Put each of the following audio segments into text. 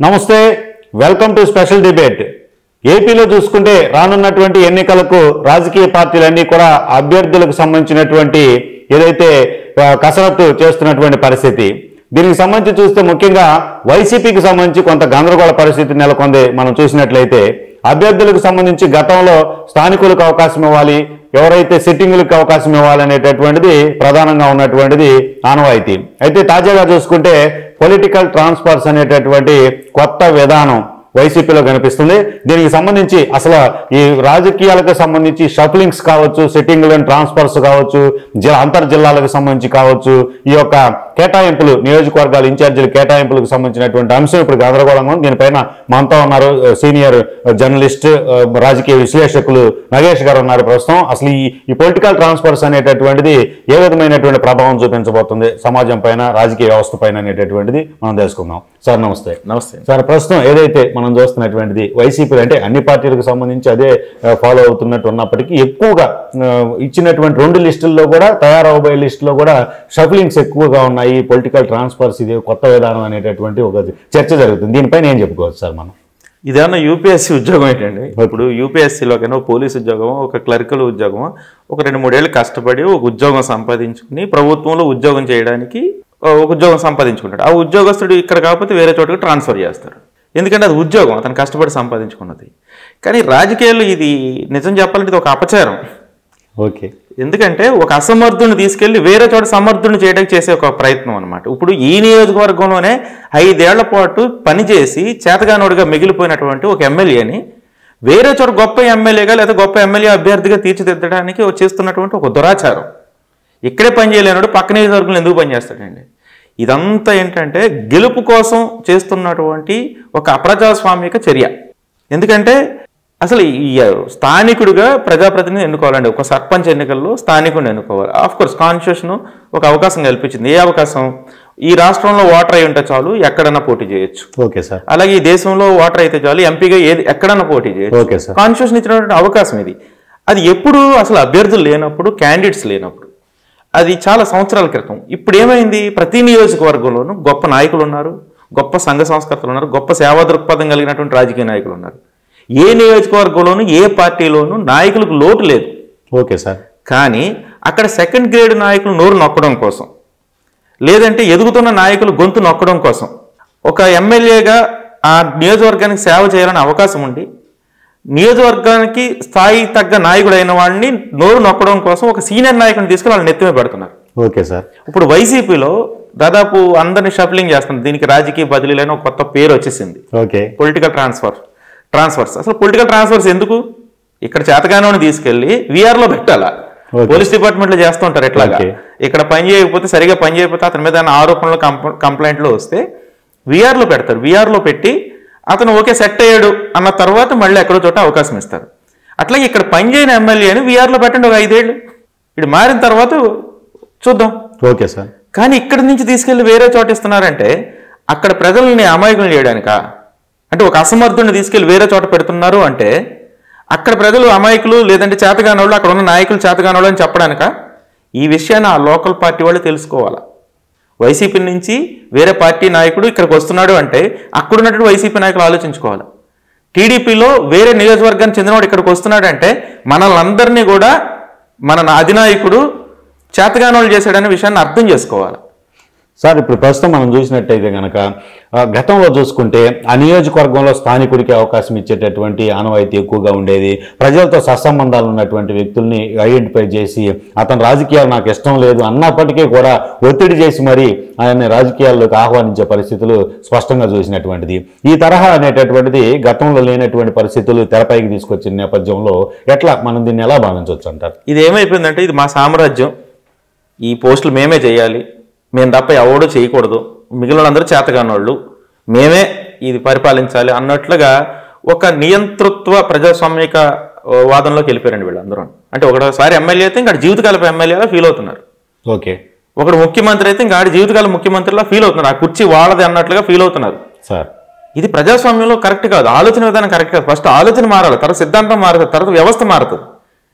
నమస్తే, welcome to special debate. ఏపీలో చూసుకుంటే రానున్నటువంటి ఎన్నికలకు రాజకీయ పార్టీలన్నీ కూడా అభ్యర్థులకు సంబంధించినటువంటి ఏదైతే కసరత్తు చేస్తున్నటువంటి పరిస్థితి. దీనికి సంబంధించి చూస్తే ముఖ్యంగా వైసీపీకి సంబంధించి కొంత గందరగోళ పరిస్థితి నెలకొంది. మనం చూసినట్లయితే అభ్యర్థులకు సంబంధించి గతంలో స్థానికులకు అవకాశం ఇవ్వాలి, ఎవరైతే సిట్టింగులకు అవకాశం ఇవ్వాలనేటటువంటిది ప్రధానంగా ఉన్నటువంటిది ఆనవాయితీ. అయితే తాజాగా చూసుకుంటే పొలిటికల్ ట్రాన్స్ఫర్స్ అనేటటువంటి కొత్త విధానం వైసీపీలో కనిపిస్తుంది. దీనికి సంబంధించి అసలు ఈ రాజకీయాలకు సంబంధించి షఫ్లింగ్స్ కావచ్చు, సిట్టింగ్లు అండ్ ట్రాన్స్ఫర్స్ కావచ్చు, అంతర్జిల్లాలకు సంబంధించి కావచ్చు, ఈ యొక్క కేటాయింపులు, నియోజకవర్గాల ఇన్ఛార్జీల కేటాయింపులకు సంబంధించినటువంటి అంశం ఇప్పుడు గందరగోళంగా ఉంది. దీనిపైన మనతో ఉన్నారు సీనియర్ జర్నలిస్ట్, రాజకీయ విశ్లేషకులు నగేష్ గారు ఉన్నారు ప్రస్తుతం. అసలు ఈ పొలిటికల్ ట్రాన్స్ఫర్స్ అనేటటువంటిది ఏ విధమైనటువంటి ప్రభావం చూపించబోతుంది సమాజం పైన, రాజకీయ వ్యవస్థ పైన అనేటటువంటిది మనం తెలుసుకుందాం. సార్ నమస్తే. నమస్తే సార్, ప్రస్తుతం ఏదైతే మనం చూస్తున్నటువంటిది వైసీపీ అంటే అన్ని పార్టీలకు సంబంధించి అదే ఫాలో అవుతున్నట్టు ఉన్నప్పటికీ ఎక్కువగా ఇచ్చినటువంటి 2 లిస్టుల్లో కూడా, తయారవబోయే లిస్టులో కూడా షఫ్లింగ్స్ ఎక్కువగా ఉన్నాయి. పొలిటికల్ ట్రాన్స్ఫర్స్ ఇది కొత్త విధానం అనేటటువంటి ఒక చర్చ జరుగుతుంది. దీనిపైన ఏం చెప్పుకోవచ్చు సార్ మనం? ఇదేమన్నా యూపీఎస్సీ ఉద్యోగం ఏంటండి? ఇప్పుడు యూపీఎస్సీలోకైనా పోలీసు ఉద్యోగం, ఒక క్లరికల్ ఉద్యోగం, ఒక 2-3 ఏళ్ళు కష్టపడి ఒక ఉద్యోగం సంపాదించుకుని ప్రభుత్వంలో ఉద్యోగం చేయడానికి ఒక ఉద్యోగం సంపాదించుకుంటాడు. ఆ ఉద్యోగస్తుడు ఇక్కడ కాకపోతే వేరే చోటుకి ట్రాన్స్ఫర్ చేస్తారు. ఎందుకంటే అది ఉద్యోగం, అతను కష్టపడి సంపాదించుకున్నది. కానీ రాజకీయాల్లో ఇది నిజం చెప్పాలంటే ఇది ఒక అపచారం. ఓకే. ఎందుకంటే ఒక అసమర్థుని తీసుకెళ్లి వేరే చోట సమర్థుని చేయడానికి చేసే ఒక ప్రయత్నం అనమాట. ఇప్పుడు ఈ నియోజకవర్గంలోనే 5 ఏళ్ల పాటు పనిచేసి చేతగానోడిగా మిగిలిపోయినటువంటి ఒక ఎమ్మెల్యేని వేరే చోట గొప్ప ఎమ్మెల్యేగా లేదా గొప్ప ఎమ్మెల్యే అభ్యర్థిగా తీర్చిదిద్దడానికి చేస్తున్నటువంటి ఒక దురాచారం. ఇక్కడే పని చేయలేనాడు పక్క నియోజకవర్గంలో ఎందుకు పనిచేస్తాడండి? ఇదంతా ఏంటంటే గెలుపు కోసం చేస్తున్నటువంటి ఒక అప్రజాస్వామిక చర్య. ఎందుకంటే అసలు ఈ స్థానికుడిగా ప్రజాప్రతినిధిని ఎన్నుకోవాలండి. ఒక సర్పంచ్ ఎన్నికల్లో స్థానికుడిని ఎన్నుకోవాలి. ఆఫ్కోర్స్ కాన్స్టిట్యూషన్ ఒక అవకాశం కల్పించింది. ఏ అవకాశం? ఈ రాష్ట్రంలో ఓటర్ అయి ఉంటే చాలు, ఎక్కడన్నా పోటీ చేయొచ్చు. Okay sir. అలాగే ఈ దేశంలో ఓటర్ అయితే చాలు, ఎంపీగా ఎక్కడన్నా పోటీ చేయొచ్చు. Okay sir. కాన్స్టిట్యూషన్ ఇచ్చినటువంటి అవకాశం ఇది. అది ఎప్పుడు? అసలు అభ్యర్థులు లేనప్పుడు, క్యాండిడేట్స్ లేనప్పుడు. అది చాలా సంవత్సరాల క్రితం. ఇప్పుడు ఏమైంది? ప్రతి నియోజకవర్గంలోనూ గొప్ప నాయకులు ఉన్నారు, గొప్ప సంఘ సంస్కర్తలు ఉన్నారు, గొప్ప సేవా దృక్పథం కలిగినటువంటి రాజకీయ నాయకులు ఉన్నారు. ఏ నియోజకవర్గంలోనూ ఏ పార్టీలోనూ నాయకులకు లోటు లేదు. Okay sir. కానీ అక్కడ సెకండ్ గ్రేడ్ నాయకులు నోరు నొక్కడం కోసం, లేదంటే ఎదుగుతున్న నాయకులు గొంతు నొక్కడం కోసం ఒక ఎమ్మెల్యేగా ఆ నియోజకవర్గానికి సేవ చేయాలని అవకాశం ఉండి నియోజకవర్గానికి స్థాయి తగ్గ నాయకుడు అయిన వాడిని నోరు నొక్కడం కోసం ఒక సీనియర్ నాయకుడిని తీసుకుని వాళ్ళు నెత్తిమే పెడుతున్నారు. Okay sir. ఇప్పుడు వైసీపీలో దాదాపు అందరినీ షఫ్లింగ్ చేస్తున్నారు. దీనికి రాజకీయ బదిలీలైన ఒక కొత్త పేరు వచ్చేసింది. ఓకే. Political transfers. అసలు పొలిటికల్ ట్రాన్స్ఫర్స్ ఎందుకు? ఇక్కడ చేతగానోని తీసుకెళ్లి వీఆర్లో పెట్టాలా? పోలీస్ డిపార్ట్మెంట్లో చేస్తూ ఉంటారు. ఎట్లాగా ఇక్కడ పని చేయకపోతే, సరిగా పని చేయకపోతే, అతని మీద ఆరోపణలు కంప్లైంట్లు వస్తే వీఆర్లో పెడతారు. వీఆర్లో పెట్టి అతను ఓకే సెట్ అయ్యాడు అన్న తర్వాత మళ్ళీ ఎక్కడో చోట అవకాశం ఇస్తారు. అట్లాగే ఇక్కడ పనిచేయని ఎమ్మెల్యేని వీఆర్లో పెట్టండి ఒక 5 ఏళ్ళు, ఇది మారిన తర్వాత చూద్దాం. Okay sir. కానీ ఇక్కడి నుంచి తీసుకెళ్లి వేరే చోట ఇస్తున్నారంటే అక్కడ ప్రజల్ని అమాయకులు చేయడానికా? అంటే ఒక అసమర్థుని తీసుకెళ్లి వేరే చోట పెడుతున్నారు అంటే అక్కడ ప్రజలు అమాయకులు, లేదంటే చేతగానోళ్ళు, అక్కడ ఉన్న నాయకులు చేతగానోళ్ళు అని చెప్పడానికా? ఈ విషయాన్ని ఆ లోకల్ పార్టీ వాళ్ళు తెలుసుకోవాలా. వైసీపీ నుంచి వేరే పార్టీ నాయకుడు ఇక్కడికి వస్తున్నాడు అంటే అక్కడున్నటువంటి వైసీపీ నాయకులు ఆలోచించుకోవాలి. టీడీపీలో వేరే నియోజకవర్గానికి చెందినవాడు ఇక్కడికి వస్తున్నాడు అంటే మనల్ని అందరినీ కూడా మన అధినాయకుడు చేతగానోళ్ళు చేశాడనే విషయాన్ని అర్థం చేసుకోవాలి. సార్, ఇప్పుడు ప్రస్తుతం మనం చూసినట్టయితే కనుక గతంలో చూసుకుంటే ఆ నియోజకవర్గంలో స్థానికుడికి అవకాశం ఇచ్చేటటువంటి ఆనవాయితీ ఎక్కువగా ఉండేది. ప్రజలతో సత్సంబంధాలు ఉన్నటువంటి వ్యక్తుల్ని ఐడెంటిఫై చేసి అతను రాజకీయాలు నాకు ఇష్టం లేదు అన్నప్పటికీ కూడా ఒత్తిడి చేసి మరి ఆయన్ని రాజకీయాల్లోకి ఆహ్వానించే పరిస్థితులు స్పష్టంగా చూసినటువంటిది. ఈ తరహా అనేటటువంటిది గతంలో లేనటువంటి పరిస్థితులు తెరపైకి తీసుకొచ్చిన నేపథ్యంలో ఎట్లా మనం దీన్ని ఎలా భావించవచ్చు అంటారు? ఇది ఏమైపోయిందంటే ఇది మా సామ్రాజ్యం, ఈ పోస్టులు మేమే చేయాలి, మేము తప్ప ఎవడో చేయకూడదు, మిగిలినందరూ చేతగానోళ్ళు, మేమే ఇది పరిపాలించాలి అన్నట్లుగా ఒక నియంతృత్వ ప్రజాస్వామిక వాదంలోకి వెళ్ళిపోయారండి వీళ్ళందరూ. అంటే ఒకసారి ఎమ్మెల్యే అయితే ఇంకా జీవితకాలపు ఎమ్మెల్యేలా ఫీల్ అవుతున్నారు. ఓకే. ఒకడు ముఖ్యమంత్రి అయితే ఇంకా జీవితకాల ముఖ్యమంత్రిలా ఫీల్ అవుతున్నారు. ఆ కుర్చీ వాళ్ళది అన్నట్లుగా ఫీల్ అవుతున్నారు. సార్, ఇది ప్రజాస్వామ్యంలో కరెక్ట్ కాదు. ఆలోచన విధానం కరెక్ట్ కాదు. ఫస్ట్ ఆలోచన మారాలి, తర్వాత సిద్ధాంతం మారుతుంది, తర్వాత వ్యవస్థ మారుతుంది.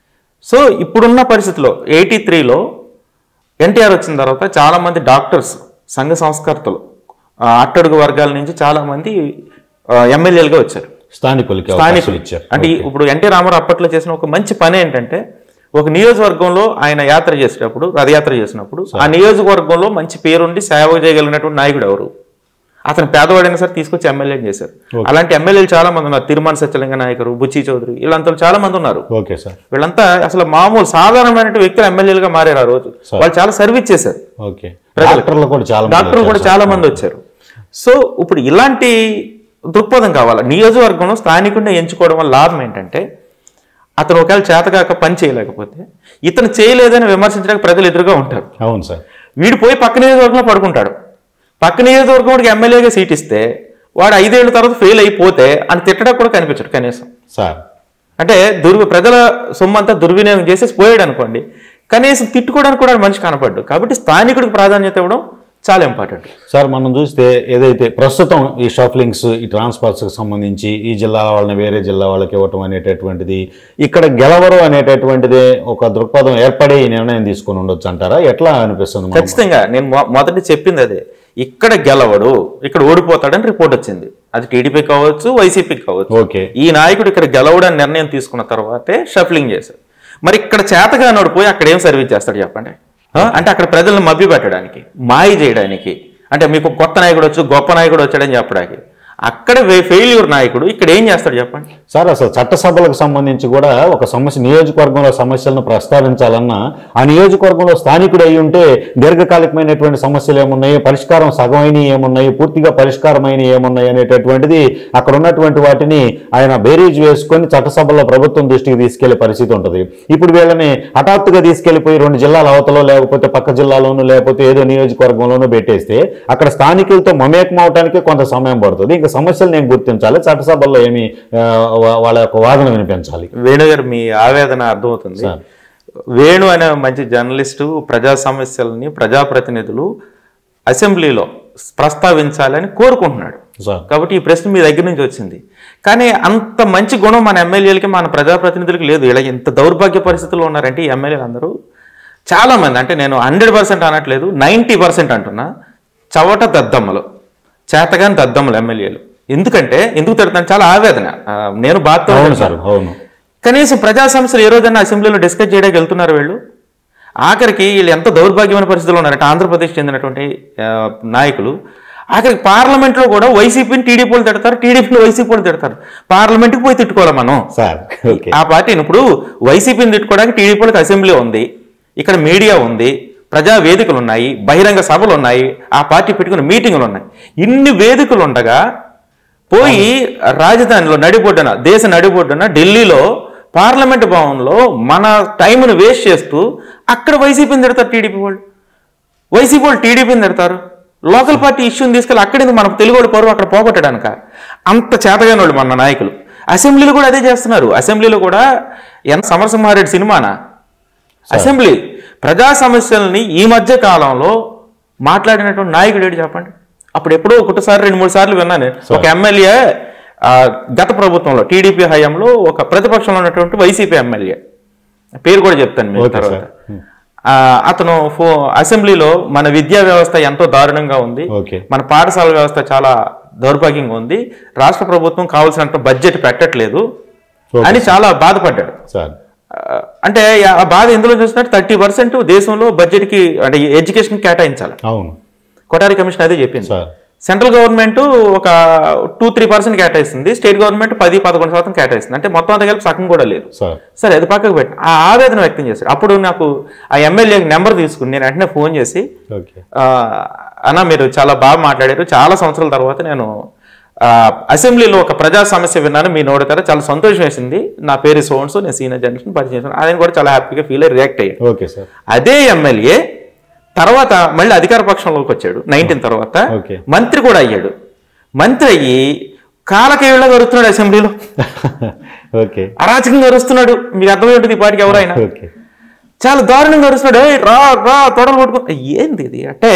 సో ఇప్పుడున్న పరిస్థితిలో 83లో ఎన్టీఆర్ వచ్చిన తర్వాత చాలామంది డాక్టర్స్, సంఘ సంస్కర్తలు, అట్టడుగు వర్గాల నుంచి చాలామంది ఎమ్మెల్యేలుగా వచ్చారు. స్థానికులు ఇచ్చారు. అంటే ఇప్పుడు ఎన్టీ రామారావు అప్పట్లో చేసిన ఒక మంచి పని ఏంటంటే, ఒక నియోజకవర్గంలో ఆయన యాత్ర చేసేటప్పుడు, రథయాత్ర చేసినప్పుడు ఆ నియోజకవర్గంలో మంచి పేరుండి సేవ చేయగలిగినటువంటి నాయకుడు ఎవరు? అతను పేదవాడైనా సరే తీసుకొచ్చి ఎమ్మెల్యేని చేశారు. అలాంటి ఎమ్మెల్యేలు చాలా మంది ఉన్నారు. తిరుమల సత్యలింగ నాయకుడు, బుచ్చి చౌదరి, వీళ్ళంతా చాలా మంది ఉన్నారు. వీళ్ళంతా అసలు మామూలు సాధారణమైన వ్యక్తులు ఎమ్మెల్యేలుగా మారారు. ఆ రోజు వాళ్ళు చాలా సర్వీస్ చేశారు. డాక్టర్లు కూడా చాలా మంది వచ్చారు. సో ఇప్పుడు ఇలాంటి దృక్పథం కావాలి. నియోజకవర్గంలో స్థానికుడిని ఎంచుకోవడం వల్ల లాభం ఏంటంటే, అతను ఒకవేళ చేతకాక పని చేయలేకపోతే ఇతను చేయలేదని విమర్శించడానికి ప్రజలు ఎదురుగా ఉంటారు. అవును సార్. వీడు పోయి పక్క నియోజకవర్గంలో పడుకుంటాడు. పక్క నియోజకవర్గంకి ఎమ్మెల్యేగా సీట్ ఇస్తే వాడు 5 ఏళ్ల తర్వాత ఫెయిల్ అయిపోతే అని తిట్టడానికి కూడా కనిపించడు కనీసం. సార్ అంటే ప్రజల సొమ్మంతా దుర్వినియోగం చేసేసి పోయాడు అనుకోండి, కనీసం తిట్టుకోవడానికి కూడా మనిషి కనపడ్డు. కాబట్టి స్థానికుడికి ప్రాధాన్యత ఇవ్వడం చాలా ఇంపార్టెంట్. సార్ మనం చూస్తే ఏదైతే ప్రస్తుతం ఈ షఫ్లింగ్స్, ఈ ట్రాన్స్ఫర్స్కి సంబంధించి ఈ జిల్లా వాళ్ళని వేరే జిల్లా వాళ్ళకి ఇవ్వటం అనేటటువంటిది, ఇక్కడ గెలవరు అనేటటువంటిది ఒక దృక్పథం ఏర్పడే ఈ నిర్ణయం తీసుకుని ఉండొచ్చు అంటారా? ఎట్లా అనిపిస్తుంది? ఖచ్చితంగా నేను మొదటి చెప్పింది అదే. ఇక్కడ గెలవడు, ఇక్కడ ఓడిపోతాడని రిపోర్ట్ వచ్చింది. అది టీడీపీ కావచ్చు, వైసీపీ కావచ్చు. ఈ నాయకుడు ఇక్కడ గెలవడని నిర్ణయం తీసుకున్న తర్వాతే షఫ్లింగ్ చేశారు. మరి ఇక్కడ చేతగానోడు పోయి అక్కడ ఏం సర్వీస్ చేస్తాడు చెప్పండి? అంటే అక్కడ ప్రజలను మభ్య పెట్టడానికి, మాయ చేయడానికి, అంటే మీకు కొత్త నాయకుడు వచ్చు, గొప్ప నాయకుడు వచ్చాడని చెప్పడానికి. అక్కడ ఫెయిల్యూర్ నాయకుడు ఇక్కడ ఏం చేస్తాడు చెప్పండి? సార్ అసలు చట్టసభలకు సంబంధించి కూడా ఒక సమస్య, నియోజకవర్గంలో సమస్యలను ప్రస్తావించాలన్నా ఆ నియోజకవర్గంలో స్థానికుడు అయి ఉంటే దీర్ఘకాలికమైనటువంటి సమస్యలు ఏమున్నాయి, పరిష్కారం సగమైనవి ఏమున్నాయి, పూర్తిగా పరిష్కారమైన ఏమున్నాయి అనేటటువంటిది అక్కడ ఉన్నటువంటి వాటిని ఆయన బేరీజ్ వేసుకొని చట్టసభలో ప్రభుత్వం దృష్టికి తీసుకెళ్లే పరిస్థితి ఉంటుంది. ఇప్పుడు వీళ్ళని హఠాత్తుగా తీసుకెళ్లిపోయి 2 జిల్లాల అవతలో లేకపోతే పక్క జిల్లాలోనూ లేకపోతే ఏదో నియోజకవర్గంలోనూ పెట్టేస్తే అక్కడ స్థానికులతో మమేకం అవడానికి కొంత సమయం పడుతుంది. ఇంకా సమస్యలు నేను గుర్తించాలి, చట్టసభల్లో ఏమి వాళ్ళ యొక్క వాదన వినిపించాలి. వేణు గారు మీ ఆవేదన అర్థమవుతుంది. వేణు అనే మంచి జర్నలిస్టు ప్రజా సమస్యలని ప్రజాప్రతినిధులు అసెంబ్లీలో ప్రస్తావించాలని కోరుకుంటున్నాడు. కాబట్టి ఈ ప్రశ్న మీ దగ్గర నుంచి వచ్చింది. కానీ అంత మంచి గుణం మన ఎమ్మెల్యేలకి, మన ప్రజాప్రతినిధులకి లేదు. ఇలా ఇంత దౌర్భాగ్య పరిస్థితుల్లో ఉన్నారంటే ఈ ఎమ్మెల్యేలు అందరూ చాలా మంది, అంటే నేను 100% అనట్లేదు, 90% అంటున్నా, చవట దద్దమ్మలు, చేతగాని దద్దమ్మలు ఎమ్మెల్యేలు. ఎందుకు తిడతాను, చాలా ఆవేదన. నేను బాధతో కనీసం ప్రజా సమస్యలు ఏ రోజైనా అసెంబ్లీలో డిస్కస్ చేయడానికి వెళ్తున్నారు వీళ్ళు. ఆఖరికి వీళ్ళు ఎంత దౌర్భాగ్యమైన పరిస్థితుల్లో ఉన్నారంటే ఆంధ్రప్రదేశ్ చెందినటువంటి నాయకులు ఆఖరికి పార్లమెంట్లో కూడా వైసీపీని టీడీపీలు తిడతారు, టీడీపీని వైసీపీలు తిడతారు. పార్లమెంట్కి పోయి తిట్టుకోవాలి మనం ఆ పార్టీని. ఇప్పుడు వైసీపీని తిట్టుకోవడానికి టీడీపీలకు అసెంబ్లీ ఉంది, ఇక్కడ మీడియా ఉంది, ప్రజా వేదికలు ఉన్నాయి, బహిరంగ సభలు ఉన్నాయి, ఆ పార్టీ పెట్టుకున్న మీటింగులు ఉన్నాయి. ఇన్ని వేదికలు ఉండగా పోయి రాజధానిలో నడిబొడ్డున, దేశ నడిబొడ్డున ఢిల్లీలో పార్లమెంట్ భవన్లో మన టైంను వేస్ట్ చేస్తూ అక్కడ వైసీపీని తిడతారు టీడీపీ వాళ్ళు. వైసీపీ వాళ్ళు టీడీపీని తిడతారు. లోకల్ పార్టీ ఇష్యూని తీసుకెళ్ళి అక్కడేందుకు మన తెలుగు పరువు అక్కడ పోగొట్టడానిక? అంత చేతగాని వాళ్ళు మన నాయకులు. అసెంబ్లీలో కూడా అదే చేస్తున్నారు. అసెంబ్లీలో కూడా ఎంత సమరసింహారెడ్డి సినిమానా అసెంబ్లీ? ప్రజా సమస్యల్ని ఈ మధ్య కాలంలో మాట్లాడినటువంటి నాయకుడు ఏంటి చెప్పండి? అప్పుడు ఎప్పుడో 1 సారి 2-3 సార్లు విన్నాను. ఒక ఎమ్మెల్యే గత ప్రభుత్వంలో టీడీపీ హయాంలో ఒక ప్రతిపక్షంలో ఉన్నటువంటి వైసీపీ ఎమ్మెల్యే, పేరు కూడా చెప్తాను మీకు తర్వాత, అతను అసెంబ్లీలో మన విద్యా వ్యవస్థ ఎంతో దారుణంగా ఉంది, మన పాఠశాల వ్యవస్థ చాలా దౌర్భాగ్యంగా ఉంది, రాష్ట్ర ప్రభుత్వం కావాల్సినంత బడ్జెట్ పెట్టట్లేదు అని చాలా బాధపడ్డాడు. అంటే ఆ బాధ ఎందులో చూసినట్టు 30% దేశంలో బడ్జెట్కి, అంటే ఎడ్యుకేషన్ కేటాయించాలి. కొఠారి కమిషన్ అదే చెప్పింది. సెంట్రల్ గవర్నమెంట్ ఒక 2-3% కేటాయిస్తుంది, స్టేట్ గవర్నమెంట్ 10-11% కేటాయిస్తుంది. అంటే మొత్తం అంతా కలిపి సగం కూడా లేదు. సరే అది పక్కకు పెట్టి ఆ ఆవేదన వ్యక్తం చేశాడు. అప్పుడు నాకు ఆ ఎమ్మెల్యే నెంబర్ తీసుకుని నేను వెంటనే ఫోన్ చేసి, అన్న మీరు చాలా బాగా మాట్లాడారు, చాలా సంవత్సరాల తర్వాత నేను అసెంబ్లీలో ఒక ప్రజా సమస్య విన్నాను, మీ నోడతారా, చాలా సంతోషం వేసింది, నా పేరు సోన్స్, నేను సీనియర్ జర్నలిస్ట్ పరిచయం, ఆయన కూడా చాలా హ్యాపీగా ఫీల్ అయ్యి రియాక్ట్ అయ్యాడు. అదే ఎమ్మెల్యే తర్వాత మళ్ళీ అధికార పక్షంలోకి వచ్చాడు 19 తర్వాత, మంత్రి కూడా అయ్యాడు. మంత్రి అయ్యి కాలకేయుళ్ళగా అరుస్తున్నాడు అసెంబ్లీలో, అరాచకంగా అరుస్తున్నాడు. మీకు అర్థమవుతుంది ఈ పాటికి ఎవరైనా చాలా దారుణంగా అరుస్తున్నాడు. రా తొడలు పట్టుకో, ఏంది ఇది అంటే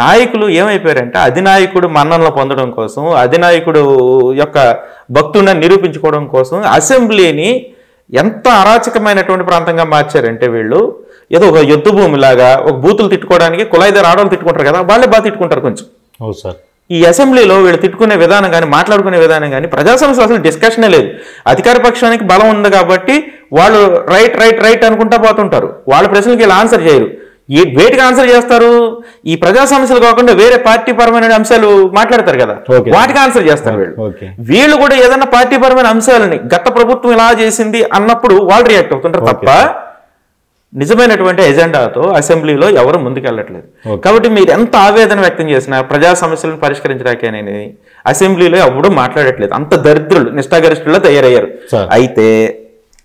నాయకులు ఏమైపోయారంటే అధినాయకుడు మన్ననలు పొందడం కోసం, అధినాయకుడు యొక్క భక్తుడిని నిరూపించుకోవడం కోసం అసెంబ్లీని ఎంత అరాచకమైనటువంటి ప్రాంతంగా మార్చారంటే వీళ్ళు ఏదో ఒక యుద్ధ భూమిలాగా, ఒక బూతులు తిట్టుకోవడానికి కులాయిదారు ఆడవాళ్ళు తిట్టుకుంటారు కదా, వాళ్ళే బాగా తిట్టుకుంటారు కొంచెం. ఈ అసెంబ్లీలో వీళ్ళు తిట్టుకునే విధానం కానీ మాట్లాడుకునే విధానం కానీ ప్రజా సమస్యలు అసలు డిస్కషనే లేదు. అధికార పక్షానికి బలం ఉంది కాబట్టి వాళ్ళు రైట్ రైట్ రైట్ అనుకుంటా పోతుంటారు. వాళ్ళ ప్రశ్నలకి వీళ్ళు ఆన్సర్ చేయరు. వేటికి ఆన్సర్ చేస్తారు? ఈ ప్రజా సమస్యలు కాకుండా వేరే పార్టీ పరమైన అంశాలు మాట్లాడతారు కదా, వాటికి ఆన్సర్ చేస్తారు వీళ్ళు. వీళ్ళు కూడా ఏదన్నా పార్టీ పరమైన అంశాలని గత ప్రభుత్వం ఇలా చేసింది అన్నప్పుడు వాళ్ళు రియాక్ట్ అవుతుంటారు తప్ప నిజమైనటువంటి ఎజెండాతో అసెంబ్లీలో ఎవరు ముందుకెళ్ళట్లేదు. కాబట్టి మీరు ఎంత ఆవేదన వ్యక్తం చేసినా ప్రజా సమస్యలను పరిష్కరించడానికేనని అసెంబ్లీలో ఎవరు మాట్లాడట్లేదు. అంత దరిద్రులు నిష్ఠాగరిష్ఠుల్లో తయారయ్యారు. అయితే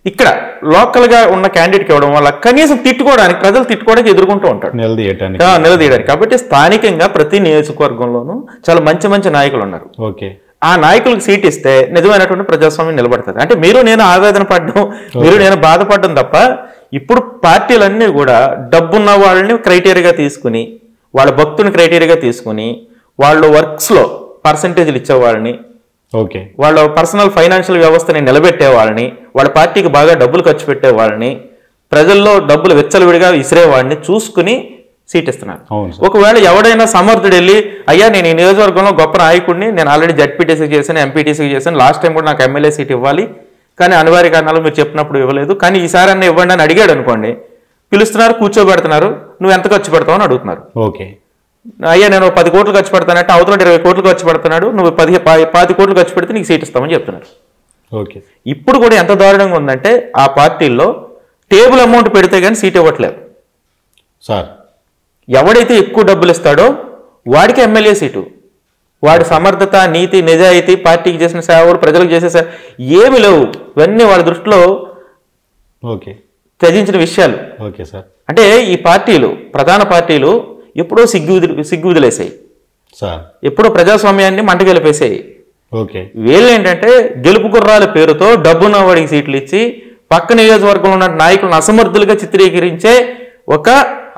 ఇక్కడ లోకల్ గా ఉన్న క్యాండిడేట్కి ఇవ్వడం వల్ల కనీసం తిట్టుకోవడానికి ప్రజలు తిట్టుకోవడానికి ఎదుర్కొంటూ ఉంటారు, నిలదీయడానికి. కాబట్టి స్థానికంగా ప్రతి నియోజకవర్గంలోనూ చాలా మంచి మంచి నాయకులు ఉన్నారు. ఆ నాయకులకు సీట్ ఇస్తే నిజమైనటువంటి ప్రజాస్వామ్యం నిలబడుతుంది. అంటే మీరు నేను ఆవేదన పడడం, మీరు నేను బాధపడడం తప్ప ఇప్పుడు పార్టీలన్నీ కూడా డబ్బున్న వాళ్ళని క్రైటీరియాగా తీసుకుని, వాళ్ళ భక్తుని క్రైటీరియాగా తీసుకుని, వాళ్ళు వర్క్స్లో పర్సంటేజ్లు ఇచ్చేవాళ్ళని, వాళ్ళ పర్సనల్ ఫైనాన్షియల్ వ్యవస్థని నిలబెట్టే వాళ్ళని, వాళ్ళ పార్టీకి బాగా డబ్బులు ఖర్చు పెట్టే వాళ్ళని, ప్రజల్లో డబ్బులు విచ్చలవిడిగా విసిరేవాడిని చూసుకుని సీట్ ఇస్తున్నారు. ఒకవేళ ఎవడైనా సమర్థుడు వెళ్ళి అయ్యా నేను ఈ నియోజకవర్గంలో గొప్ప నాయకుడిని, నేను ఆల్రెడీ జడ్పీటీసీకి చేశాను, ఎంపీటీసీకి చేశాను, లాస్ట్ టైం కూడా నాకు ఎమ్మెల్యే సీట్ ఇవ్వాలి కానీ అనివార్య కారణాలు మీరు చెప్పినప్పుడు ఇవ్వలేదు, కానీ ఈసారి అన్న ఇవ్వండి అని అడిగాడు అనుకోండి, పిలుస్తున్నారు, కూర్చోబెడుతున్నారు, నువ్వు ఎంత ఖర్చు పెడతావు అని అడుగుతున్నారు. అయ్యా నేను 10 కోట్లు ఖర్చు పెడతానంటే అవతల 20 కోట్లు ఖర్చు పెడుతున్నాడు, నువ్వు 10 కోట్లు ఖర్చు పెడితే నీకు సీట్ ఇస్తామని చెప్తున్నారు. ఇప్పుడు కూడా ఎంత దారుణంగా ఉందంటే ఆ పార్టీల్లో టేబుల్ అమౌంట్ పెడితే కానీ సీట్ ఇవ్వట్లేదు సార్. ఎవడైతే ఎక్కువ డబ్బులు ఇస్తాడో వాడికి ఎమ్మెల్యే సీటు. వాడి సమర్థత, నీతి, నిజాయితీ, పార్టీకి చేసిన సేవలు, ప్రజలకు చేసే సేవ ఏమి లేవు. ఇవన్నీ వాళ్ళ దృష్టిలో త్యజించిన విషయాలు. అంటే ఈ పార్టీలు, ప్రధాన పార్టీలు ఎప్పుడో సిగ్గు వదిలేసాయి, ఎప్పుడో ప్రజాస్వామ్యాన్ని మంటగెలిపేసాయి. వీళ్ళు ఏంటంటే గెలుపు గుర్రాల పేరుతో డబ్బున్న వాడికి సీట్లు ఇచ్చి పక్క నియోజకవర్గంలో ఉన్న నాయకులను అసమర్థులుగా చిత్రీకరించే ఒక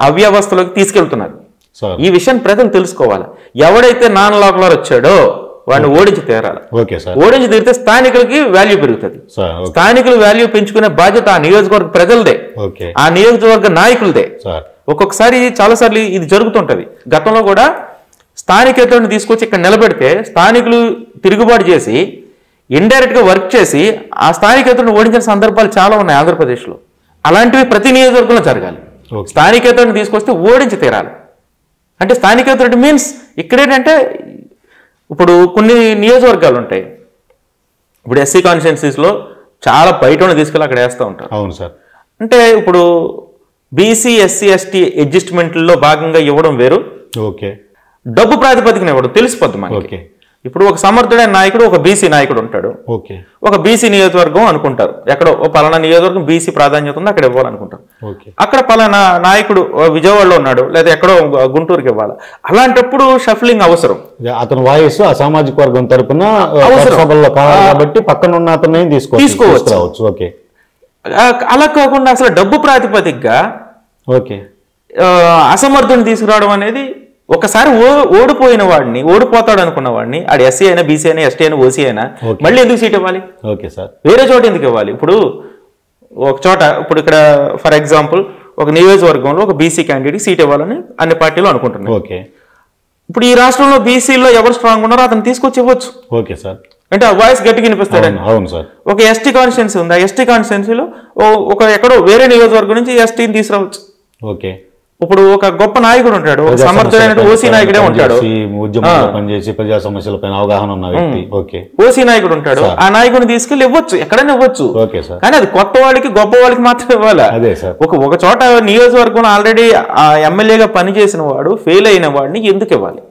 అవ్యవస్థలోకి తీసుకెళ్తున్నారు. ఈ విషయం ప్రజలు తెలుసుకోవాలి. ఎవడైతే నాన్ లోకలర్ వచ్చాడో వాడిని ఓడించి తీరాలి. ఓడించి తీరితే స్థానికులకి వాల్యూ పెరుగుతుంది. స్థానికులు వాల్యూ పెంచుకునే బాధ్యత ఆ నియోజకవర్గ ప్రజలదే, ఆ నియోజకవర్గ నాయకులదే. ఒక్కొక్కసారి చాలాసార్లు ఇది జరుగుతుంటది. గతంలో కూడా స్థానికేతరుని తీసుకొచ్చి ఇక్కడ నిలబెడితే స్థానికులు తిరుగుబాటు చేసి ఇండైరెక్ట్ గా వర్క్ చేసి ఆ స్థానికేతరుని ఓడించిన సందర్భాలు చాలా ఉన్నాయి ఆంధ్రప్రదేశ్లో. అలాంటివి ప్రతి నియోజకవర్గంలో జరగాలి. స్థానికేతరుని తీసుకొస్తే ఓడించి తీరాలి. అంటే స్థానికేతరుడు మీన్స్ ఇక్కడేంటంటే ఇప్పుడు కొన్ని నియోజకవర్గాలు ఉంటాయి. ఇప్పుడు ఎస్సీ కాన్స్టిట్యున్సీస్లో చాలా బయట తీసుకెళ్ళి అక్కడ వేస్తూ ఉంటారు. అవును సార్. అంటే ఇప్పుడు బీసీ, ఎస్సీ, ఎస్టీ అడ్జస్ట్మెంట్లో భాగంగా ఇవ్వడం వేరు, డబ్బు ప్రాతిపదికన ఇవ్వడం తెలిసిపోద్ది మనకి. ఇప్పుడు ఒక సమర్థుడైన నాయకుడు, ఒక బీసీ నాయకుడు ఉంటాడు, ఒక బీసీ నియోజకవర్గం అనుకుంటారు, ఎక్కడో పలానా నియోజకవర్గం బీసీ ప్రాధాన్యత ఉంది అక్కడ ఇవ్వాలనుకుంటారు. అక్కడ పలానా నాయకుడు విజయవాడలో ఉన్నాడు లేదా ఎక్కడో గుంటూరుకి ఇవ్వాలి. అలాంటప్పుడు షఫ్లింగ్ అవసరం. అతని వాయిస్ ఆ సామాజిక వర్గం తరపున కాబట్టి పక్కన ఉన్న అతన్ని తీసుకోవచ్చు. అలా కాకుండా అసలు డబ్బు ప్రాతిపదికగా అసమర్థుని తీసుకురావడం అనేది, ఒకసారి ఓడిపోయిన వాడిని, ఓడిపోతాడు అనుకున్న వాడిని, ఆడు ఎస్సీ అయినా, బీసీ అయినా, ఎస్టీ అయినా, ఓసీ అయినా మళ్ళీ ఎందుకు సీట్ ఇవ్వాలి? వేరే చోట ఎందుకు ఇవ్వాలి? ఇప్పుడు ఒక చోట, ఇప్పుడు ఇక్కడ ఫర్ ఎగ్జాంపుల్ ఒక నియోజకవర్గంలో ఒక బీసీ క్యాండిడేట్ సీట్ ఇవ్వాలని అన్ని పార్టీలు అనుకుంటున్నారు. ఇప్పుడు ఈ రాష్ట్రంలో బీసీలో ఎవరు స్ట్రాంగ్ ఉన్నారో అతను తీసుకొచ్చి ఇవ్వచ్చు. అంటే ఆ వాయిస్ గట్టిగా వినిపిస్తాడు. ఒక ఎస్టీ కాన్స్టిట్యున్సీ ఉంది, ఆ ఎస్టీ కాన్స్టిట్యున్సీలో ఒక ఎక్కడో వేరే నియోజకవర్గం నుంచి ఎస్టీని తీసుకురావచ్చు. ఇప్పుడు ఒక గొప్ప నాయకుడు ఉంటాడు, సమర్థుడైన ఓసీ నాయకుడే ఉంటాడు, ప్రజా సమస్యలపైన అవగాహన ఉన్న వ్యక్తి, ఓసీ నాయకుడు ఉంటాడు, ఆ నాయకుడిని తీసుకెళ్లి ఇవ్వచ్చు, ఎక్కడైనా ఇవ్వచ్చు. కానీ అది కొత్త వాళ్ళకి, గొప్ప వాళ్ళకి మాత్రం ఇవ్వాలి. ఒక చోట నియోజకవర్గంలో ఆల్రెడీ ఆ ఎమ్మెల్యేగా పనిచేసిన వాడు ఫెయిల్ అయిన వాడిని ఎందుకు ఇవ్వాలి?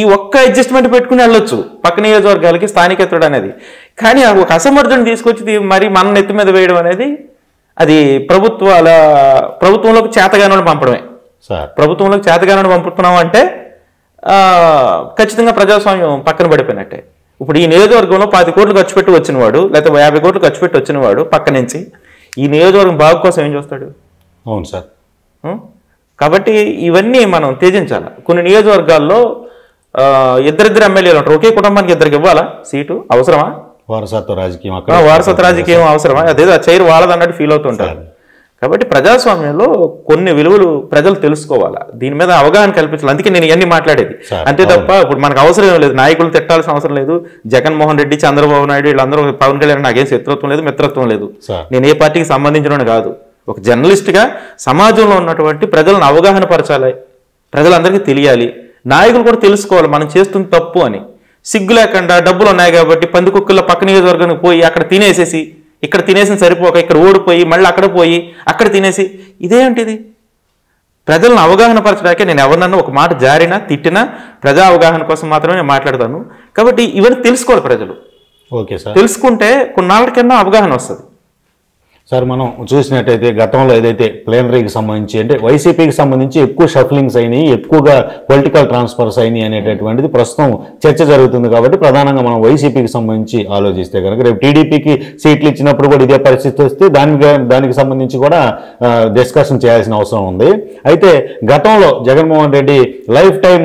ఈ ఒక్క అడ్జస్ట్మెంట్ పెట్టుకుని వెళ్ళొచ్చు పక్క నియోజకవర్గాలకి స్థానికేతరుడు అనేది. కానీ ఒక అసమర్థుని తీసుకొచ్చి మరి మన నెత్తి మీద వేయడం అనేది అది ప్రభుత్వంలోకి చేతగానని పంపడమే. ప్రభుత్వంలోకి చేతగానని పంపుతున్నాం అంటే ఖచ్చితంగా ప్రజాస్వామ్యం పక్కన పడిపోయినట్టే. ఇప్పుడు ఈ నియోజకవర్గంలో 10 కోట్లు ఖర్చు పెట్టి వచ్చినవాడు లేకపోతే 50 కోట్లు ఖర్చు పెట్టి వచ్చినవాడు పక్క నుంచి ఈ నియోజకవర్గం బాగు కోసం ఏం చేస్తాడు? అవును సార్. కాబట్టి ఇవన్నీ మనం త్యజించాలి. కొన్ని నియోజకవర్గాల్లో ఇద్దరిద్దరు ఎమ్మెల్యేలు ఉంటారు, ఒకే కుటుంబానికి ఇద్దరికి ఇవ్వాలా సీటు? అవసరమా? వారసత్వ రాజకీయం అవసరమా? అదేదో ఆ చైర్ వాళ్ళదన్నట్టు ఫీల్ అవుతుంటారు. కాబట్టి ప్రజాస్వామ్యంలో కొన్ని విలువలు ప్రజలు తెలుసుకోవాలా, దీని మీద అవగాహన కల్పించాలి. అందుకే నేను ఇవన్నీ మాట్లాడేది. అంతే తప్ప ఇప్పుడు మనకు అవసరం లేదు, నాయకులు తిట్టాల్సిన అవసరం లేదు. జగన్మోహన్ రెడ్డి, చంద్రబాబు నాయుడు వీళ్ళందరూ, పవన్ కళ్యాణ్ నాకేం శత్రుత్వం లేదు, మిత్రత్వం లేదు. నేను ఏ పార్టీకి సంబంధించిన కాదు. ఒక జర్నలిస్ట్గా సమాజంలో ఉన్నటువంటి ప్రజలను అవగాహన పరచాలి, ప్రజలందరికీ తెలియాలి, నాయకులు కూడా తెలుసుకోవాలి మనం చేస్తుంది తప్పు అని. సిగ్గు లేకుండా డబ్బులు ఉన్నాయి కాబట్టి పందికొక్కుల పక్క నియోజకవర్గానికి పోయి అక్కడ తినేసేసి, ఇక్కడ తినేసిన సరిపోక ఇక్కడ ఓడిపోయి మళ్ళీ అక్కడ పోయి అక్కడ తినేసి, ఇదేంటిది? ప్రజలను అవగాహన పరచడానికే నేను ఎవరినన్నా ఒక మాట జారినా తిట్టినా ప్రజా అవగాహన కోసం మాత్రమే నేను మాట్లాడతాను. కాబట్టి ఇవన్నీ తెలుసుకోవాలి ప్రజలు. ఓకే సార్, తెలుసుకుంటే కొన్నాళ్ళకన్నా అవగాహన వస్తుంది. సార్ మనం చూసినట్టయితే గతంలో ఏదైతే ప్లేనరీకి సంబంధించి అంటే వైసీపీకి సంబంధించి ఎక్కువ షఫ్లింగ్స్ అయినాయి, ఎక్కువగా పొలిటికల్ ట్రాన్స్ఫర్స్ అయినాయి అనేటటువంటిది ప్రస్తుతం చర్చ జరుగుతుంది. కాబట్టి ప్రధానంగా మనం వైసీపీకి సంబంధించి ఆలోచిస్తే కనుక రేపు టీడీపీకి సీట్లు ఇచ్చినప్పుడు కూడా ఇదే పరిస్థితి వస్తే దానికి సంబంధించి కూడా డిస్కషన్ చేయాల్సిన అవసరం ఉంది. అయితే గతంలో Jaganmohan Reddy life time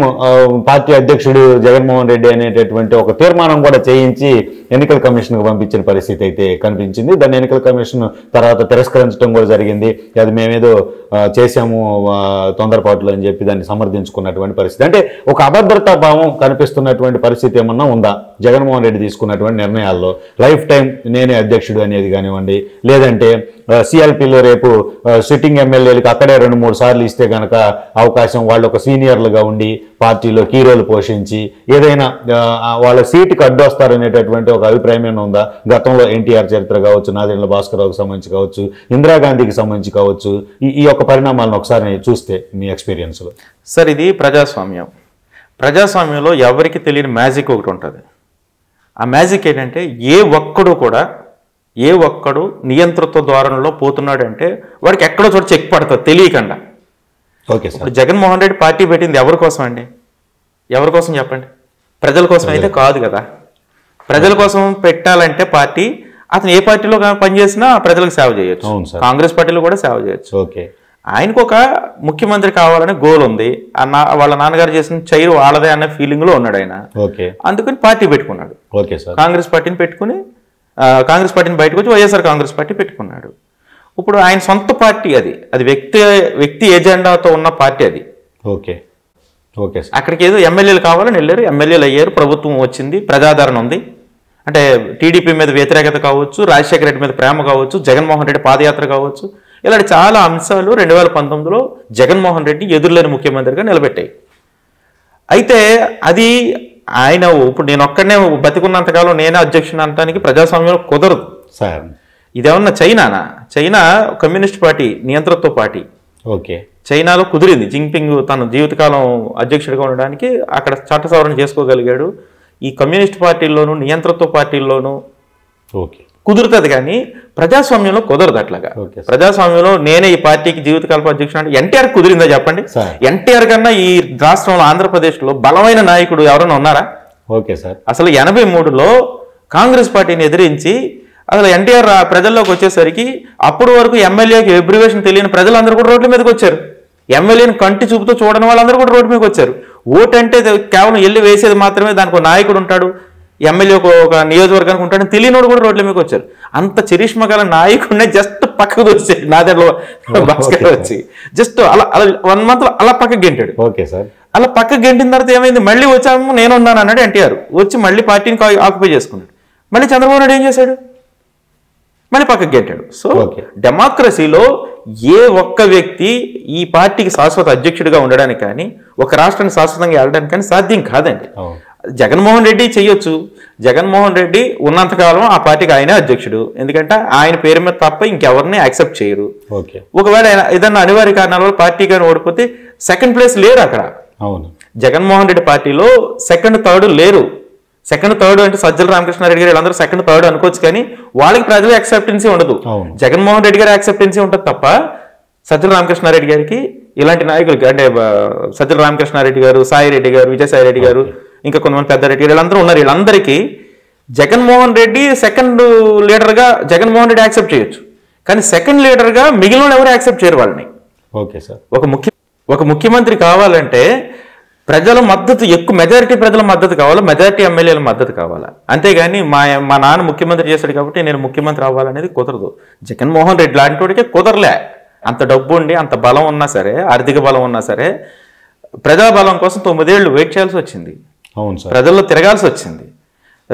party అధ్యక్షుడు జగన్మోహన్ రెడ్డి అనేటటువంటి ఒక తీర్మానం కూడా చేయించి ఎన్నికల కమిషన్కు పంపించిన పరిస్థితి అయితే కనిపించింది. దాన్ని ఎన్నికల కమిషన్ తర్వాత తిరస్కరించడం కూడా జరిగింది. అది మేమేదో చేశాము తొందరపాటులో అని చెప్పి దాన్ని సమర్థించుకున్నటువంటి పరిస్థితి. అంటే ఒక అభద్రతా భావం కనిపిస్తున్నటువంటి పరిస్థితి ఏమన్నా ఉందా జగన్మోహన్ రెడ్డి తీసుకున్నటువంటి నిర్ణయాల్లో? లైఫ్ టైం నేనే అధ్యక్షుడు అనేది కానివ్వండి, లేదంటే సిఎల్పిలో రేపు సిట్టింగ్ ఎమ్మెల్యేలకు అక్కడే 2-3 సార్లు ఇస్తే కనుక అవకాశం, వాళ్ళు ఒక సీనియర్లుగా ఉండి పార్టీలో కీ రోల్ పోషించి ఏదైనా వాళ్ళ సీటుకి అడ్డొస్తారనేటటువంటి ఒక అభిప్రాయం ఏమైనా ఉందా? గతంలో ఎన్టీఆర్ చరిత్ర కావచ్చు, నాదెండ్ల భాస్కర్రావుకి సంబంధించి కావచ్చు, ఇందిరాగాంధీకి సంబంధించి కావచ్చు, ఈ యొక్క పరిణామాలను ఒకసారి చూస్తే మీ ఎక్స్పీరియన్స్లో. సార్, ఇది ప్రజాస్వామ్యం. ప్రజాస్వామ్యంలో ఎవరికి తెలియని మ్యాజిక్ ఒకటి ఉంటుంది. ఆ మ్యాజిక్ ఏంటంటే ఏ ఒక్కడు నియంతృత్వ ధోరణిలో పోతున్నాడంటే వాడికి ఎక్కడో చోట చెక్ పడుతుంది తెలియకుండా. ఓకే సార్, ఇప్పుడు జగన్మోహన్ రెడ్డి పార్టీ పెట్టింది ఎవరి కోసం అండి? ఎవరి కోసం చెప్పండి? ప్రజల కోసం అయితే కాదు కదా. ప్రజల కోసం పెట్టాలంటే పార్టీ, అతను ఏ పార్టీలో పనిచేసినా ప్రజలకు సేవ చేయొచ్చు. కాంగ్రెస్ పార్టీలో కూడా సేవ చేయొచ్చు. ఓకే, ఆయనకు ఒక ముఖ్యమంత్రి కావాలనే గోల్ ఉంది. వాళ్ళ నాన్నగారు చేసిన చైరు వాళ్ళదే అనే ఫీలింగ్ లో ఉన్నాడు ఆయన. ఓకే, అందుకని పార్టీ పెట్టుకున్నాడు. ఓకే సార్, కాంగ్రెస్ పార్టీని పెట్టుకుని కాంగ్రెస్ పార్టీని బయటకు వచ్చి వైఎస్ఆర్ కాంగ్రెస్ పార్టీ పెట్టుకున్నాడు. ఇప్పుడు ఆయన సొంత పార్టీ, అది వ్యక్తి ఎజెండాతో ఉన్న పార్టీ అది. ఓకే ఓకే, అక్కడికి ఏదో ఎమ్మెల్యేలు కావాలని వెళ్ళారు, ఎమ్మెల్యేలు అయ్యారు, ప్రభుత్వం వచ్చింది, ప్రజాదరణ ఉంది. అంటే టీడీపీ మీద వ్యతిరేకత కావచ్చు, రాజశేఖర రెడ్డి మీద ప్రేమ కావచ్చు, జగన్మోహన్ రెడ్డి పాదయాత్ర కావచ్చు, ఇలాంటి చాలా అంశాలు 2019లో జగన్మోహన్ రెడ్డి ఎదురులేని ముఖ్యమంత్రిగా నిలబెట్టాయి. అయితే అది ఆయన ఇప్పుడు నేను ఒక్కడనే బతికున్నంతకాలం నేనే అధ్యక్షుడు అనడానికి ప్రజాస్వామ్యంలో కుదరదు సార్. ఇదేమన్నా చైనా కమ్యూనిస్ట్ పార్టీ, నియంతృత్వ పార్టీ. ఓకే, చైనాలో కుదిరింది. జింగ్పింగ్ తన జీవితకాలం అధ్యక్షుడిగా ఉండడానికి అక్కడ చట్ట సవరణ చేసుకోగలిగాడు. ఈ కమ్యూనిస్ట్ పార్టీల్లోనూ నియంతృత్వ పార్టీల్లోనూ ఓకే కుదురుతుంది, కానీ ప్రజాస్వామ్యంలో కుదరదు అట్లాగా. ప్రజాస్వామ్యంలో నేనే ఈ పార్టీకి జీవితకాలపు అధ్యక్షుడు అంటే ఎన్టీఆర్ కుదిరిందా చెప్పండి? ఎన్టీఆర్ కన్నా ఈ రాష్ట్రంలో ఆంధ్రప్రదేశ్లో బలమైన నాయకుడు ఎవరైనా ఉన్నారా? ఓకే సార్, అసలు 83లో కాంగ్రెస్ పార్టీని ఎదిరించి అసలు ఎన్టీఆర్ ప్రజల్లోకి వచ్చేసరికి అప్పటి వరకు ఎమ్మెల్యేకి ఎబ్రివేషన్ తెలియని ప్రజలందరూ కూడా రోడ్ల మీదకి వచ్చారు. ఎమ్మెల్యేని కంటి చూపుతో చూడని వాళ్ళందరూ కూడా రోడ్డు మీదకి వచ్చారు. ఓటు అంటే కేవలం వెళ్ళి వేసేది మాత్రమే, దానికి ఒక నాయకుడు ఉంటాడు, ఎమ్మెల్యే ఒక నియోజకవర్గానికి ఉంటాడని తెలియనోడు కూడా రోడ్ల మీదకి వచ్చారు. అంత చరిష్మ గల నాయకుడినే జస్ట్ పక్కకు వచ్చాడు నాదెండ్ల భాస్కర్ వచ్చి జస్ట్ అలా 1 month అలా పక్కకు గెంటాడు. ఓకే సార్, అలా పక్కకు గెంటిన తర్వాత ఏమైంది? మళ్ళీ వచ్చాము నేనున్నాను అన్నాడు ఎన్టీఆర్. వచ్చి మళ్ళీ పార్టీని ఆక్యుపై చేసుకున్నాడు. మళ్ళీ చంద్రబాబు నాయుడు ఏం చేశాడు? మళ్ళీ పక్కకు గెంటాడు. సో డెమోక్రసీలో ఏ ఒక్క వ్యక్తి ఈ పార్టీకి శాశ్వత అధ్యక్షుడిగా ఉండడానికి కానీ, ఒక రాష్ట్రాన్ని శాశ్వతంగా వెళ్ళడానికి కానీ సాధ్యం కాదండి. జగన్మోహన్ రెడ్డి చెయ్యొచ్చు. జగన్మోహన్ రెడ్డి ఉన్నంతకాలం ఆ పార్టీకి ఆయనే అధ్యక్షుడు, ఎందుకంటే ఆయన పేరు మీద తప్ప ఇంకెవరిని యాక్సెప్ట్ చేయరు. ఒకవేళ ఏదన్నా అనివార్య కారణాల వల్ల పార్టీ కానీ ఓడిపోతే సెకండ్ ప్లేస్ లేరు అక్కడ. జగన్మోహన్ రెడ్డి పార్టీలో సెకండ్ థర్డ్ లేరు. సెకండ్ థర్డ్ అంటే సజ్జల రామకృష్ణారెడ్డి గారు వీళ్ళందరూ సెకండ్ థర్డ్ అనుకోవచ్చు, కానీ వాళ్ళకి ప్రజల యాక్సెప్టెన్సీ ఉండదు. జగన్మోహన్ రెడ్డి గారి యాక్సెప్టెన్సీ ఉంటుంది తప్ప సజ్జల రామకృష్ణారెడ్డి గారికి, ఇలాంటి నాయకులకి అంటే సజ్జల రామకృష్ణారెడ్డి గారు, సాయిరెడ్డి గారు, విజయసాయి రెడ్డి గారు, ఇంకా కొంతమంది పెద్దారెడ్డి గారు వీళ్ళందరూ ఉన్నారు. వీళ్ళందరికీ జగన్మోహన్ రెడ్డి సెకండ్ లీడర్గా జగన్మోహన్ రెడ్డి యాక్సెప్ట్ చేయొచ్చు, కానీ సెకండ్ లీడర్గా మిగిలిన ఎవరు యాక్సెప్ట్ చేయరు వాళ్ళని. ఓకే సార్, ఒక ముఖ్యమంత్రి కావాలంటే ప్రజల మద్దతు ఎక్కువ, మెజారిటీ ప్రజల మద్దతు కావాలా, మెజారిటీ ఎమ్మెల్యేల మద్దతు కావాలా. అంతేగాని మా నాన్న ముఖ్యమంత్రి చేశాడు కాబట్టి నేను ముఖ్యమంత్రి అవ్వాలనేది కుదరదు. జగన్మోహన్ రెడ్డి లాంటి వాడికే కుదరలే. అంత డబ్బు ఉండి అంత బలం ఉన్నా సరే, ఆర్థిక బలం ఉన్నా సరే, ప్రజాబలం కోసం 9 ఏళ్ళు వెయిట్ చేయాల్సి వచ్చింది. అవును సార్. ప్రజల్లో తిరగాల్సి వచ్చింది.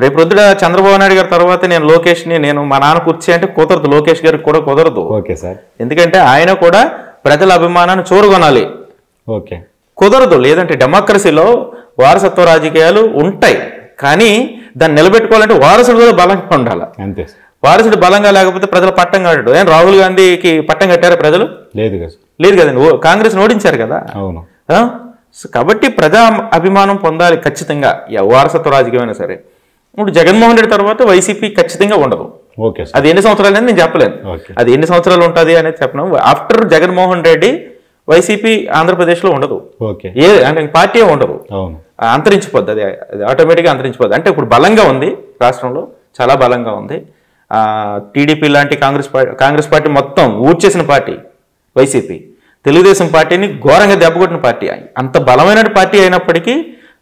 రేపు పొద్దున చంద్రబాబు నాయుడు గారి తర్వాత నేను లోకేష్ని, నేను మా నాన్న కూర్చి అంటే కుదరదు, లోకేష్ గారికి కూడా కుదరదు. Okay sir. ఎందుకంటే ఆయన కూడా ప్రజల అభిమానాన్ని చూరగొనాలి. ఓకే, కుదరదు. లేదంటే డెమోక్రసీలో వారసత్వ రాజకీయాలు ఉంటాయి, కానీ దాన్ని నిలబెట్టుకోవాలంటే వారసుడు కూడా బలంగా ఉండాలి. అంతే. వారసుడు బలంగా లేకపోతే ప్రజలు పట్టం కట్టాడు. ఏం రాహుల్ గాంధీకి పట్టం కట్టారా ప్రజలు? లేదు కదా. లేదు కదండి. కాంగ్రెస్ ఓడించారు కదా. అవును. కాబట్టి ప్రజా అభిమానం పొందాలి ఖచ్చితంగా, వారసత్వ రాజకీయమైనా సరే. ఇప్పుడు జగన్మోహన్ రెడ్డి తర్వాత వైసీపీ ఖచ్చితంగా ఉండదు. ఓకే. అది ఎన్ని సంవత్సరాలు అనేది నేను చెప్పలేను. అది ఎన్ని సంవత్సరాలు ఉంటుంది అనేది చెప్పను. ఆఫ్టర్ జగన్మోహన్ రెడ్డి వైసీపీ ఆంధ్రప్రదేశ్లో ఉండదు. ఓకే. అంటే పార్టీ ఉండదు. అవును. అంతరించిపోద్ది. అది ఆటోమేటిక్గా అంతరించిపోద్ది. అంటే ఇప్పుడు బలంగా ఉంది, రాష్ట్రంలో చాలా బలంగా ఉంది. టీడీపీ లాంటి కాంగ్రెస్ పార్టీ మొత్తం ఊడ్చేసిన పార్టీ వైసీపీ. తెలుగుదేశం పార్టీని ఘోరంగా దెబ్బకొట్టిన పార్టీ. అంత బలమైన పార్టీ అయినప్పటికీ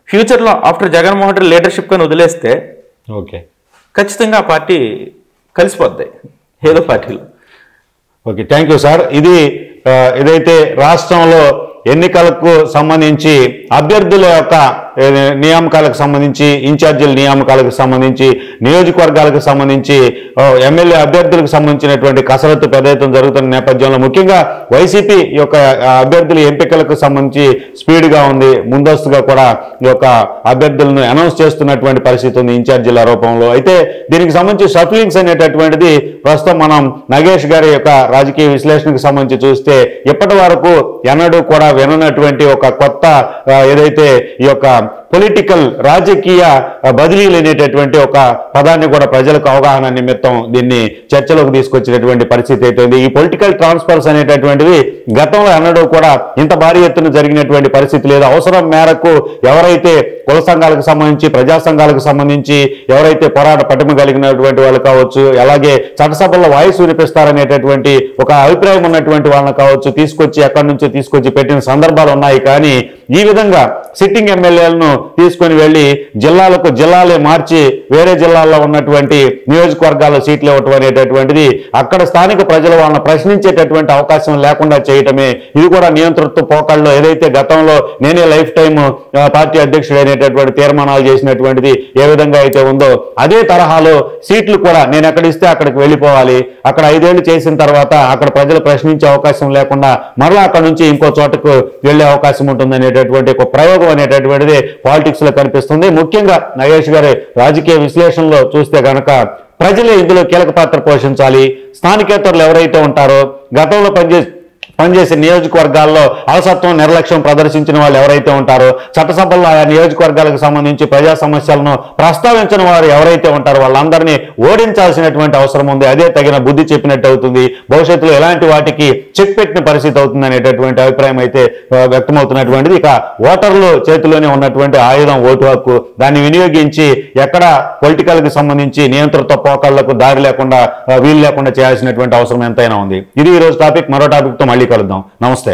ఫ్యూచర్లో ఆఫ్టర్ జగన్మోహన్ రెడ్డి లీడర్షిప్ కానీ వదిలేస్తే ఓకే ఖచ్చితంగా ఆ పార్టీ కలిసిపోద్ది ఏదో పార్టీలో. Okay, thank you sir. ఇది ఏదైతే రాష్ట్రంలో ఎన్నికలకు సంబంధించి అభ్యర్థుల యొక్క నియామకాలకు సంబంధించి, ఇన్ఛార్జీల నియామకాలకు సంబంధించి, నియోజకవర్గాలకు సంబంధించి, ఎమ్మెల్యే అభ్యర్థులకు సంబంధించినటువంటి కసరత్తు పెద్ద ఎత్తున జరుగుతున్న నేపథ్యంలో ముఖ్యంగా వైసీపీ యొక్క అభ్యర్థుల ఎంపికలకు సంబంధించి స్పీడ్గా ఉంది. ముందస్తుగా కూడా ఈ యొక్క అభ్యర్థులను అనౌన్స్ చేస్తున్నటువంటి పరిస్థితి ఉంది ఇన్ఛార్జీల రూపంలో. అయితే దీనికి సంబంధించి షఫ్లింగ్స్ అనేటటువంటిది ప్రస్తుతం మనం నగేష్ గారి యొక్క రాజకీయ విశ్లేషణకు సంబంధించి చూస్తే ఇప్పటి వరకు ఎన్నడూ కూడా విననటువంటి ఒక కొత్త ఏదైతే ఈ యొక్క పొలిటికల్ రాజకీయ బదిలీలు అనేటటువంటి ఒక పదాన్ని కూడా ప్రజలకు అవగాహన నిమిత్తం దీన్ని చర్చలోకి తీసుకొచ్చినటువంటి పరిస్థితి అయితే ఉంది. ఈ పొలిటికల్ ట్రాన్స్ఫర్స్ అనేటటువంటివి గతంలో ఎన్నడూ కూడా ఇంత భారీ ఎత్తున జరిగినటువంటి పరిస్థితి లేదు. అవసరం మేరకు ఎవరైతే కుల సంఘాలకు సంబంధించి, ప్రజా సంఘాలకు సంబంధించి ఎవరైతే పోరాట పటిమ కలిగినటువంటి వాళ్ళు కావచ్చు, అలాగే చట్టసభల్లో వాయిస్ వినిపిస్తారనేటటువంటి ఒక అభిప్రాయం ఉన్నటువంటి వాళ్ళని కావచ్చు తీసుకొచ్చి ఎక్కడి నుంచో తీసుకొచ్చి పెట్టిన సందర్భాలు ఉన్నాయి. కానీ ఈ విధంగా సిట్టింగ్ ఎమ్మెల్యేలను తీసుకొని వెళ్ళి జిల్లాలే మార్చి వేరే జిల్లాల్లో ఉన్నటువంటి నియోజకవర్గాల్లో సీట్లు ఇవ్వటం అనేటటువంటిది అక్కడ స్థానిక ప్రజలు వాళ్ళని ప్రశ్నించేటటువంటి అవకాశం లేకుండా చేయటమే. ఇది కూడా నియంతృత్వ పోకళ్ళలో ఏదైతే గతంలో నేనే లైఫ్ టైం పార్టీ అధ్యక్షుడు అనేటటువంటి తీర్మానాలు చేసినటువంటిది ఏ విధంగా అయితే ఉందో అదే తరహాలో సీట్లు కూడా నేను ఎక్కడిస్తే అక్కడికి వెళ్ళిపోవాలి, అక్కడ 5 ఏళ్లు చేసిన తర్వాత అక్కడ ప్రజలు ప్రశ్నించే అవకాశం లేకుండా మరలా అక్కడ నుంచి ఇంకో చోటకు వెళ్లే అవకాశం ఉంటుంది అనేటటువంటి ఒక ప్రయోగం అనేటటువంటిది పాలిటిక్స్ లో కనిపిస్తుంది. ముఖ్యంగా నగేష్ గారి రాజకీయ విశ్లేషణలో చూస్తే కనుక ప్రజలే ఇందులో కీలక పాత్ర పోషించాలి. స్థానికేతరులు ఎవరైతే ఉంటారో గతంలో పనిచేసే నియోజకవర్గాల్లో అలసత్వం, నిర్లక్ష్యం ప్రదర్శించిన వాళ్ళు ఎవరైతే ఉంటారో, చట్టసభల్లో ఆయా నియోజకవర్గాలకు సంబంధించి ప్రజా సమస్యలను ప్రస్తావించిన వారు ఎవరైతే ఉంటారో వాళ్ళందరినీ ఓడించాల్సినటువంటి అవసరం ఉంది. అదే తగిన బుద్ధి చెప్పినట్టు అవుతుంది. భవిష్యత్తులో ఎలాంటి వాటికి చెక్ పెట్టిన పరిస్థితి అవుతుంది అనేటటువంటి అభిప్రాయం అయితే వ్యక్తమవుతున్నటువంటిది. ఇక ఓటర్లు చేతిలోనే ఉన్నటువంటి ఆయుధం ఓటు హక్కు, దాన్ని వినియోగించి ఎక్కడ పొలిటికల్కి సంబంధించి నియంత్రిత పోకళ్లకు దారి లేకుండా వీలు లేకుండా చేయాల్సినటువంటి అవసరం ఎంతైనా ఉంది. ఇది ఈ రోజు టాపిక్. మరో టాపిక్తో మళ్ళీ కలుద్దాం. నమస్తే.